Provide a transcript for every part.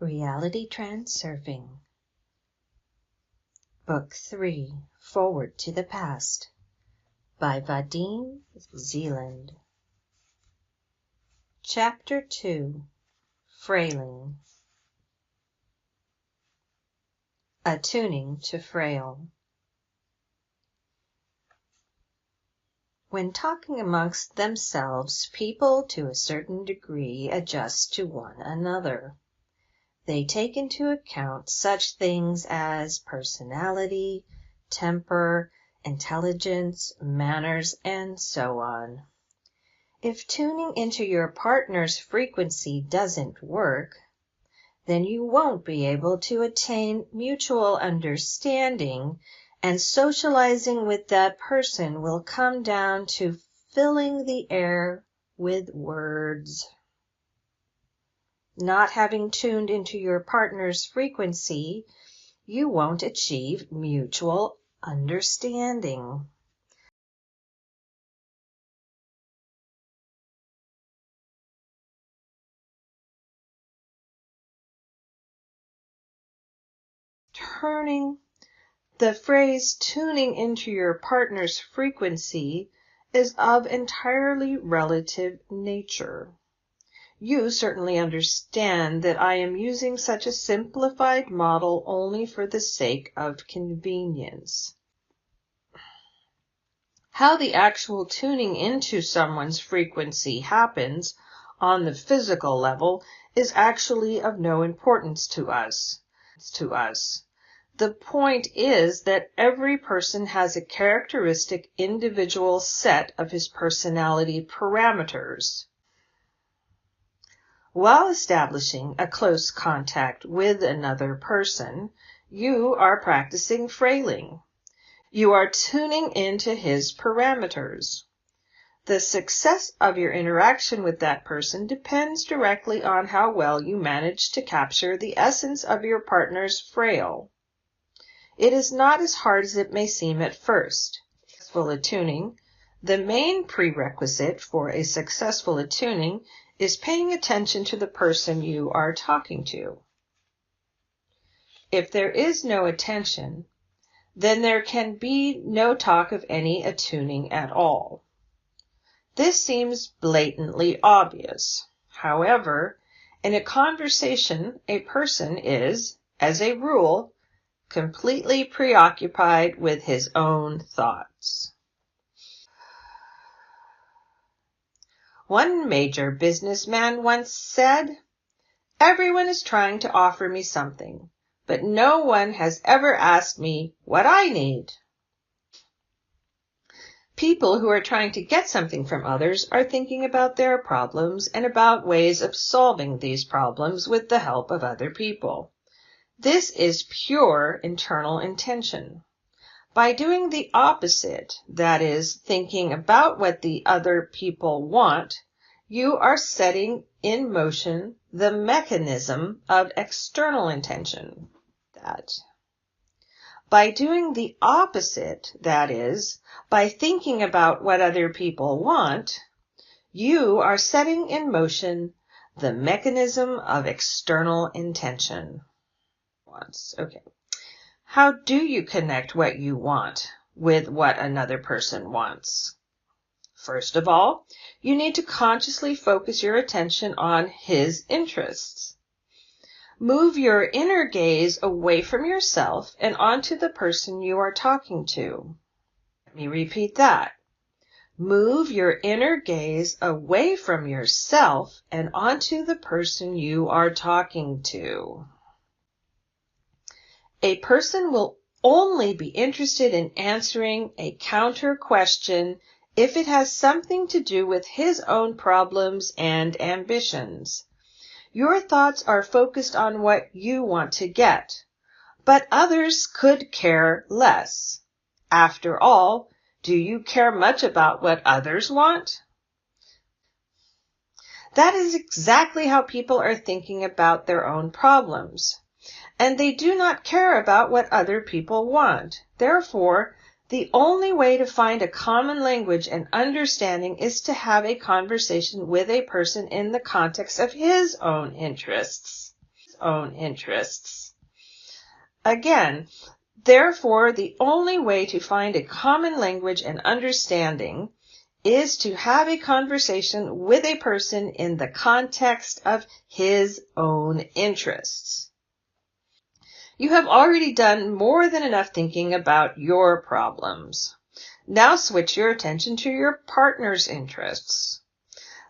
Reality Transurfing. Book 3, Forward to the Past, by Vadim Zeeland. Chapter 2, Frailing. Attuning to Fraile. When talking amongst themselves, people to a certain degree adjust to one another. They take into account such things as personality, temper, intelligence, manners, and so on. If tuning into your partner's frequency doesn't work, then you won't be able to attain mutual understanding, and socializing with that person will come down to filling the air with words. Not having tuned into your partner's frequency, you won't achieve mutual understanding. The phrase tuning into your partner's frequency is of entirely relative nature. You certainly understand that I am using such a simplified model only for the sake of convenience. How the actual tuning into someone's frequency happens on the physical level is actually of no importance to us. The point is that every person has a characteristic individual set of his personality parameters. While establishing a close contact with another person, you are practicing frailing. You are tuning into his parameters. The success of your interaction with that person depends directly on how well you manage to capture the essence of your partner's fraile. It is not as hard as it may seem at first. Successful attuning. The main prerequisite for a successful attuning is paying attention to the person you are talking to. If there is no attention, then there can be no talk of any attuning at all. This seems blatantly obvious. However, in a conversation, a person is, as a rule, completely preoccupied with his own thoughts. One major businessman once said, "Everyone is trying to offer me something, but no one has ever asked me what I need." People who are trying to get something from others are thinking about their problems and about ways of solving these problems with the help of other people. This is pure internal intention. By doing the opposite, that is, thinking about what the other people want, you are setting in motion the mechanism of external intention. By doing the opposite, that is, by thinking about what other people want, you are setting in motion the mechanism of external intention. Okay. How do you connect what you want with what another person wants? First of all, you need to consciously focus your attention on his interests. Move your inner gaze away from yourself and onto the person you are talking to. Let me repeat that. Move your inner gaze away from yourself and onto the person you are talking to. A person will only be interested in answering a counter question if it has something to do with his own problems and ambitions. Your thoughts are focused on what you want to get, but others could care less. After all, do you care much about what others want? That is exactly how people are thinking about their own problems. And they do not care about what other people want. Therefore, the only way to find a common language and understanding is to have a conversation with a person in the context of his own interests. own interests. Again, therefore, the only way to find a common language and understanding is to have a conversation with a person in the context of his own interests. You have already done more than enough thinking about your problems. Now switch your attention to your partner's interests.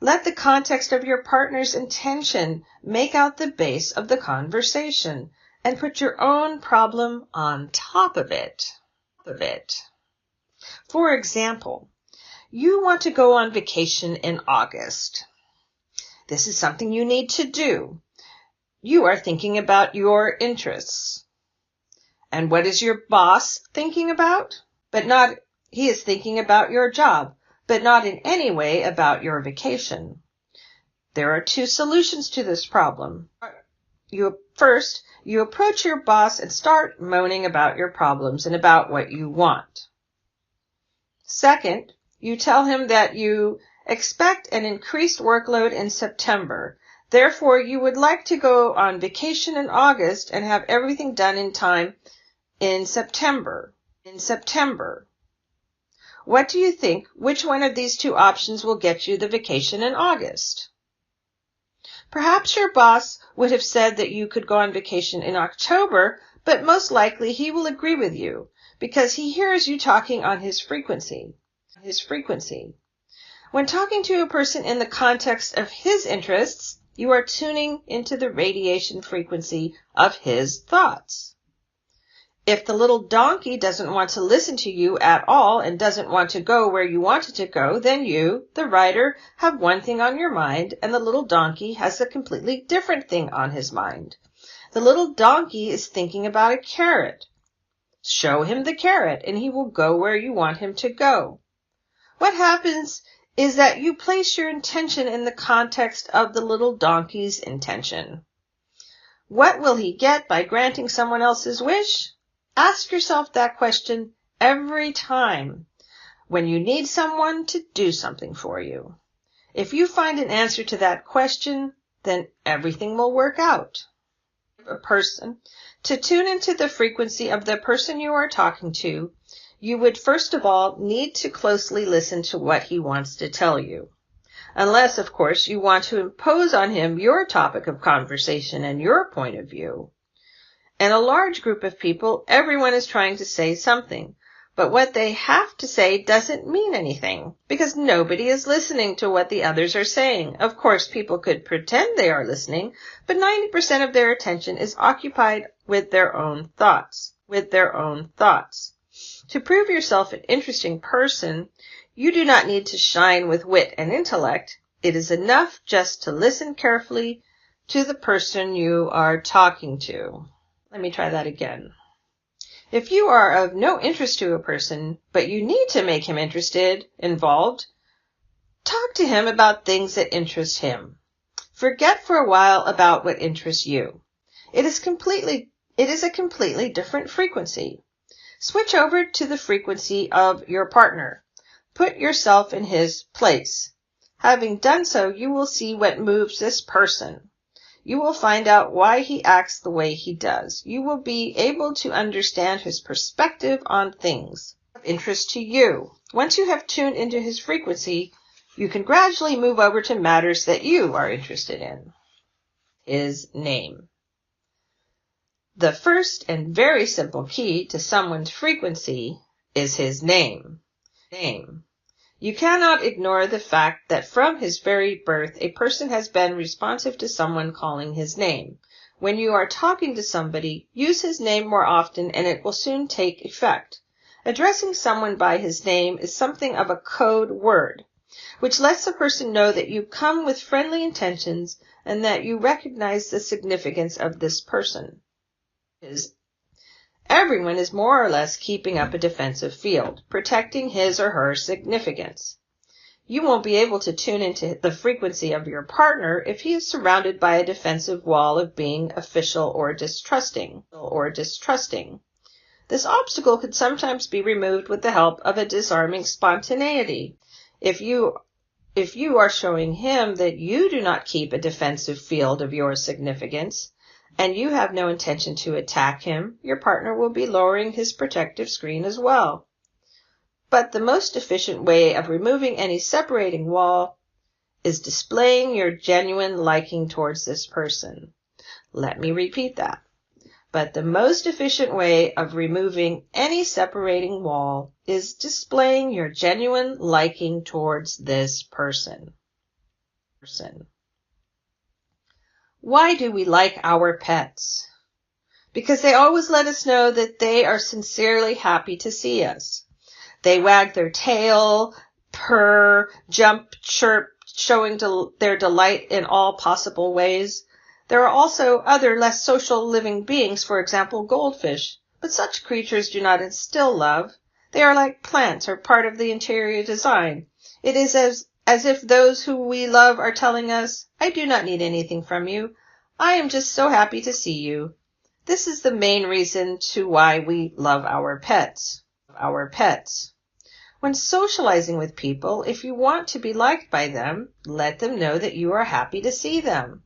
Let the context of your partner's intention make out the base of the conversation, and put your own problem on top of it. For example, you want to go on vacation in August. This is something you need to do. You are thinking about your interests. And what is your boss thinking about? He is thinking about your job, but not in any way about your vacation. There are two solutions to this problem. First, you approach your boss and start moaning about your problems and about what you want. Second, you tell him that you expect an increased workload in September. Therefore, you would like to go on vacation in August and have everything done in time in September. What do you think? Which one of these two options will get you the vacation in August? Perhaps your boss would have said that you could go on vacation in October, but most likely he will agree with you because he hears you talking on his frequency. When talking to a person in the context of his interests, you are tuning into the radiation frequency of his thoughts. If the little donkey doesn't want to listen to you at all and doesn't want to go where you wanted to go, then you, the writer, have one thing on your mind, and the little donkey has a completely different thing on his mind. The little donkey is thinking about a carrot. Show him the carrot, and he will go where you want him to go. What happens is that you place your intention in the context of the little donkey's intention. What will he get by granting someone else's wish? Ask yourself that question every time when you need someone to do something for you. If you find an answer to that question, then everything will work out. To tune into the frequency of the person you are talking to, you would first of all need to closely listen to what he wants to tell you. Unless, of course, you want to impose on him your topic of conversation and your point of view. In a large group of people, everyone is trying to say something, but what they have to say doesn't mean anything, because nobody is listening to what the others are saying. Of course, people could pretend they are listening, but 90% of their attention is occupied with their own thoughts. To prove yourself an interesting person, you do not need to shine with wit and intellect. It is enough just to listen carefully to the person you are talking to. Let me try that again. If you are of no interest to a person, but you need to make him involved, talk to him about things that interest him. Forget for a while about what interests you. It is a completely different frequency. Switch over to the frequency of your partner. Put yourself in his place. Having done so, you will see what moves this person. You will find out why he acts the way he does. You will be able to understand his perspective on things of interest to you. Once you have tuned into his frequency, you can gradually move over to matters that you are interested in. His name. The first and very simple key to someone's frequency is his name. You cannot ignore the fact that from his very birth, a person has been responsive to someone calling his name. When you are talking to somebody, use his name more often and it will soon take effect. Addressing someone by his name is something of a code word, which lets the person know that you come with friendly intentions and that you recognize the significance of this person. Everyone is more or less keeping up a defensive field, protecting his or her significance. You won't be able to tune into the frequency of your partner if he is surrounded by a defensive wall of being official or distrusting. This obstacle could sometimes be removed with the help of a disarming spontaneity. If you are showing him that you do not keep a defensive field of your significance, and you have no intention to attack him, your partner will be lowering his protective screen as well. But the most efficient way of removing any separating wall is displaying your genuine liking towards this person. Let me repeat that. But the most efficient way of removing any separating wall is displaying your genuine liking towards this person. Why do we like our pets? Because they always let us know that they are sincerely happy to see us. They wag their tail, purr, jump, chirp, showing their delight in all possible ways. There are also other less social living beings, for example, goldfish, but such creatures do not instill love. They are like plants or part of the interior design. It is as if those who we love are telling us, I do not need anything from you. I am just so happy to see you. This is the main reason to why we love our pets. When socializing with people, if you want to be liked by them, let them know that you are happy to see them.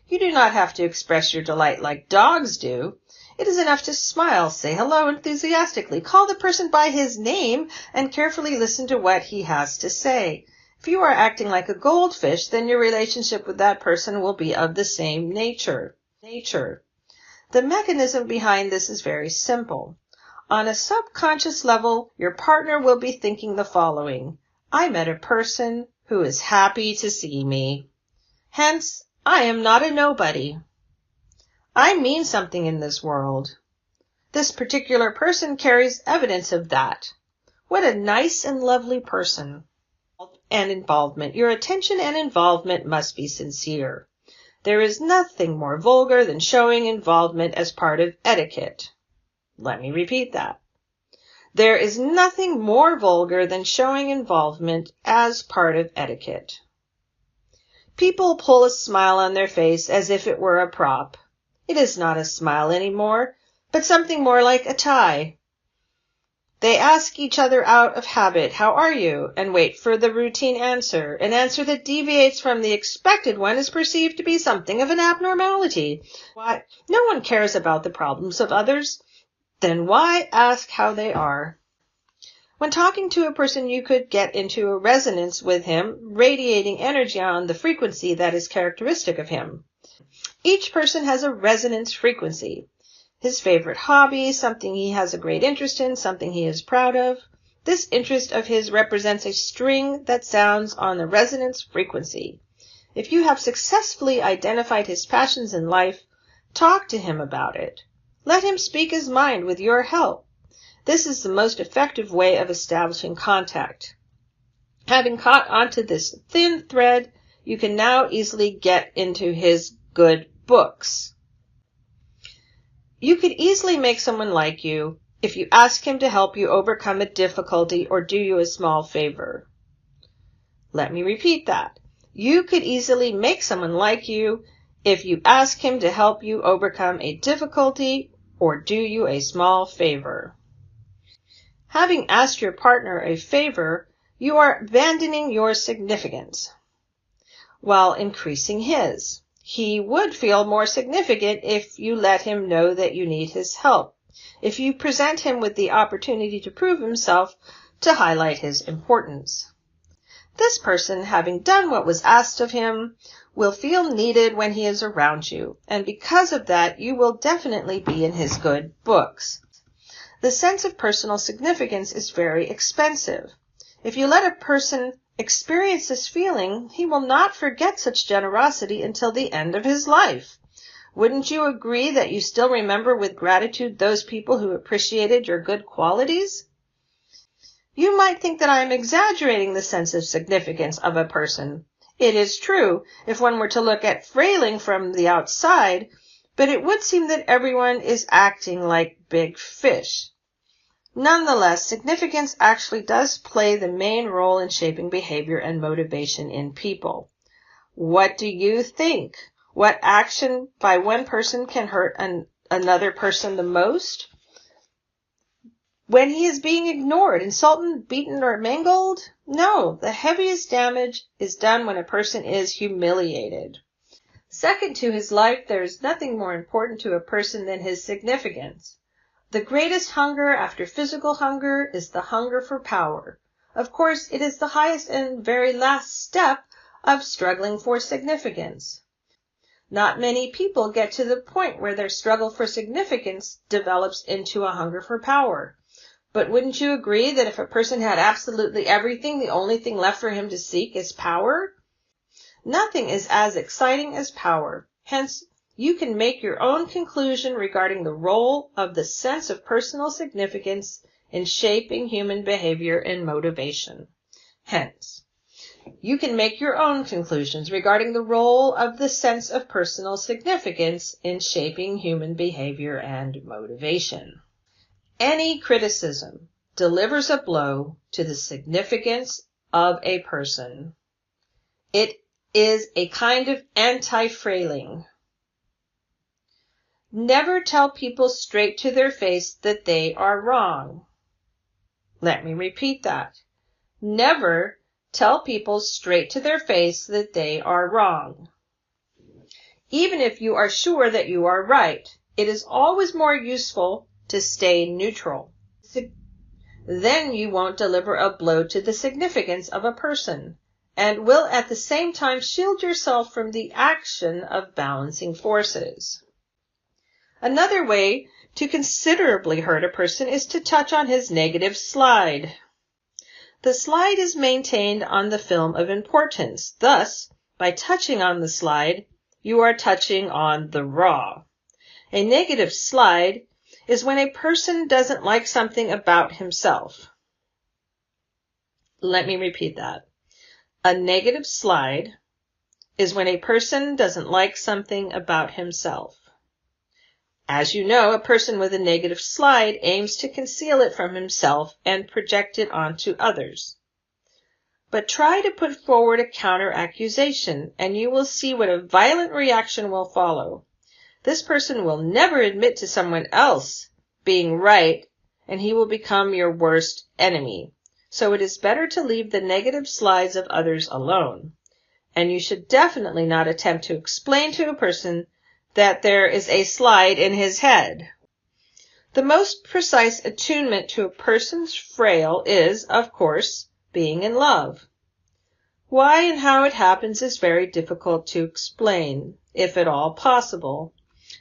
You do not have to express your delight like dogs do. It is enough to smile, say hello enthusiastically, call the person by his name, and carefully listen to what he has to say. If you are acting like a goldfish, then your relationship with that person will be of the same nature. The mechanism behind this is very simple. On a subconscious level, your partner will be thinking the following: I met a person who is happy to see me. Hence, I am not a nobody. I mean something in this world. This particular person carries evidence of that. What a nice and lovely person. And involvement. Your attention and involvement must be sincere. There is nothing more vulgar than showing involvement as part of etiquette. Let me repeat that. There is nothing more vulgar than showing involvement as part of etiquette. People pull a smile on their face as if it were a prop. It is not a smile anymore, but something more like a tie. They ask each other out of habit, how are you? And wait for the routine answer. An answer that deviates from the expected one is perceived to be something of an abnormality. Why? No one cares about the problems of others. Then why ask how they are? When talking to a person, you could get into a resonance with him, radiating energy on the frequency that is characteristic of him. Each person has a resonance frequency. His favorite hobby, something he has a great interest in, something he is proud of. This interest of his represents a string that sounds on the resonance frequency. If you have successfully identified his passions in life, talk to him about it. Let him speak his mind with your help. This is the most effective way of establishing contact. Having caught onto this thin thread, you can now easily get into his good books. You could easily make someone like you if you ask him to help you overcome a difficulty or do you a small favor. Let me repeat that. You could easily make someone like you if you ask him to help you overcome a difficulty or do you a small favor. Having asked your partner a favor, you are abandoning your significance while increasing his. He would feel more significant if you let him know that you need his help, if you present him with the opportunity to prove himself, to highlight his importance. This person, having done what was asked of him, will feel needed when he is around you, and because of that, you will definitely be in his good books. The sense of personal significance is very expensive. If you let a person experience this feeling, he will not forget such generosity until the end of his life. Wouldn't you agree that you still remember with gratitude those people who appreciated your good qualities? You might think that I am exaggerating the sense of significance of a person. It is true if one were to look at Frailing from the outside, but it would seem that everyone is acting like big fish. Nonetheless, significance actually does play the main role in shaping behavior and motivation in people. What do you think? What action by one person can hurt another person the most? When he is being ignored, insulted, beaten, or mangled? No, the heaviest damage is done when a person is humiliated. Second to his life, there is nothing more important to a person than his significance. The greatest hunger after physical hunger is the hunger for power. Of course, it is the highest and very last step of struggling for significance. Not many people get to the point where their struggle for significance develops into a hunger for power. But wouldn't you agree that if a person had absolutely everything, the only thing left for him to seek is power? Nothing is as exciting as power. Hence, you can make your own conclusion regarding the role of the sense of personal significance in shaping human behavior and motivation. Hence, you can make your own conclusions regarding the role of the sense of personal significance in shaping human behavior and motivation. Any criticism delivers a blow to the significance of a person. It is a kind of anti-frailing. Never tell people straight to their face that they are wrong. Let me repeat that. Never tell people straight to their face that they are wrong. Even if you are sure that you are right, it is always more useful to stay neutral. Then you won't deliver a blow to the significance of a person, and will at the same time shield yourself from the action of balancing forces. Another way to considerably hurt a person is to touch on his negative slide. The slide is maintained on the film of importance. Thus, by touching on the slide, you are touching on the raw. A negative slide is when a person doesn't like something about himself. Let me repeat that. A negative slide is when a person doesn't like something about himself. As you know, a person with a negative slide aims to conceal it from himself and project it onto others. But try to put forward a counter-accusation, and you will see what a violent reaction will follow. This person will never admit to someone else being right, and he will become your worst enemy. So it is better to leave the negative slides of others alone. And you should definitely not attempt to explain to a person that there is a slide in his head. The most precise attunement to a person's frail is, of course, being in love. Why and how it happens is very difficult to explain, if at all possible.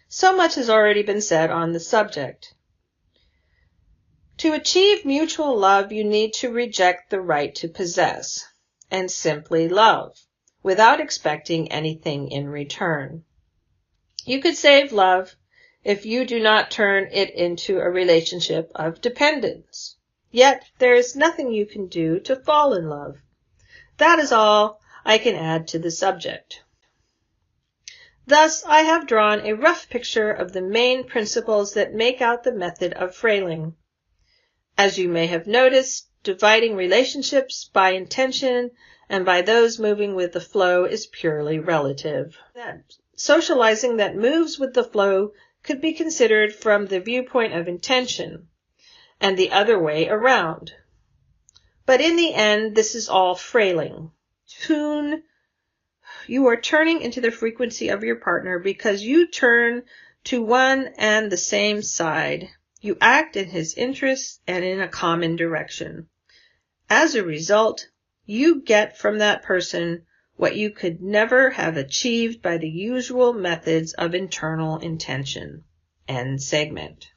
So much has already been said on the subject. To achieve mutual love, you need to reject the right to possess and simply love, without expecting anything in return. You could save love if you do not turn it into a relationship of dependence. Yet there is nothing you can do to fall in love. That is all I can add to the subject. Thus, I have drawn a rough picture of the main principles that make out the method of frailing. As you may have noticed, dividing relationships by intention and by those moving with the flow is purely relative. Socializing that moves with the flow could be considered from the viewpoint of intention, and the other way around. But in the end, this is all frailing. You are turning into the frequency of your partner because you turn to one and the same side. You act in his interests and in a common direction. As a result, you get from that person what you could never have achieved by the usual methods of internal intention. End segment.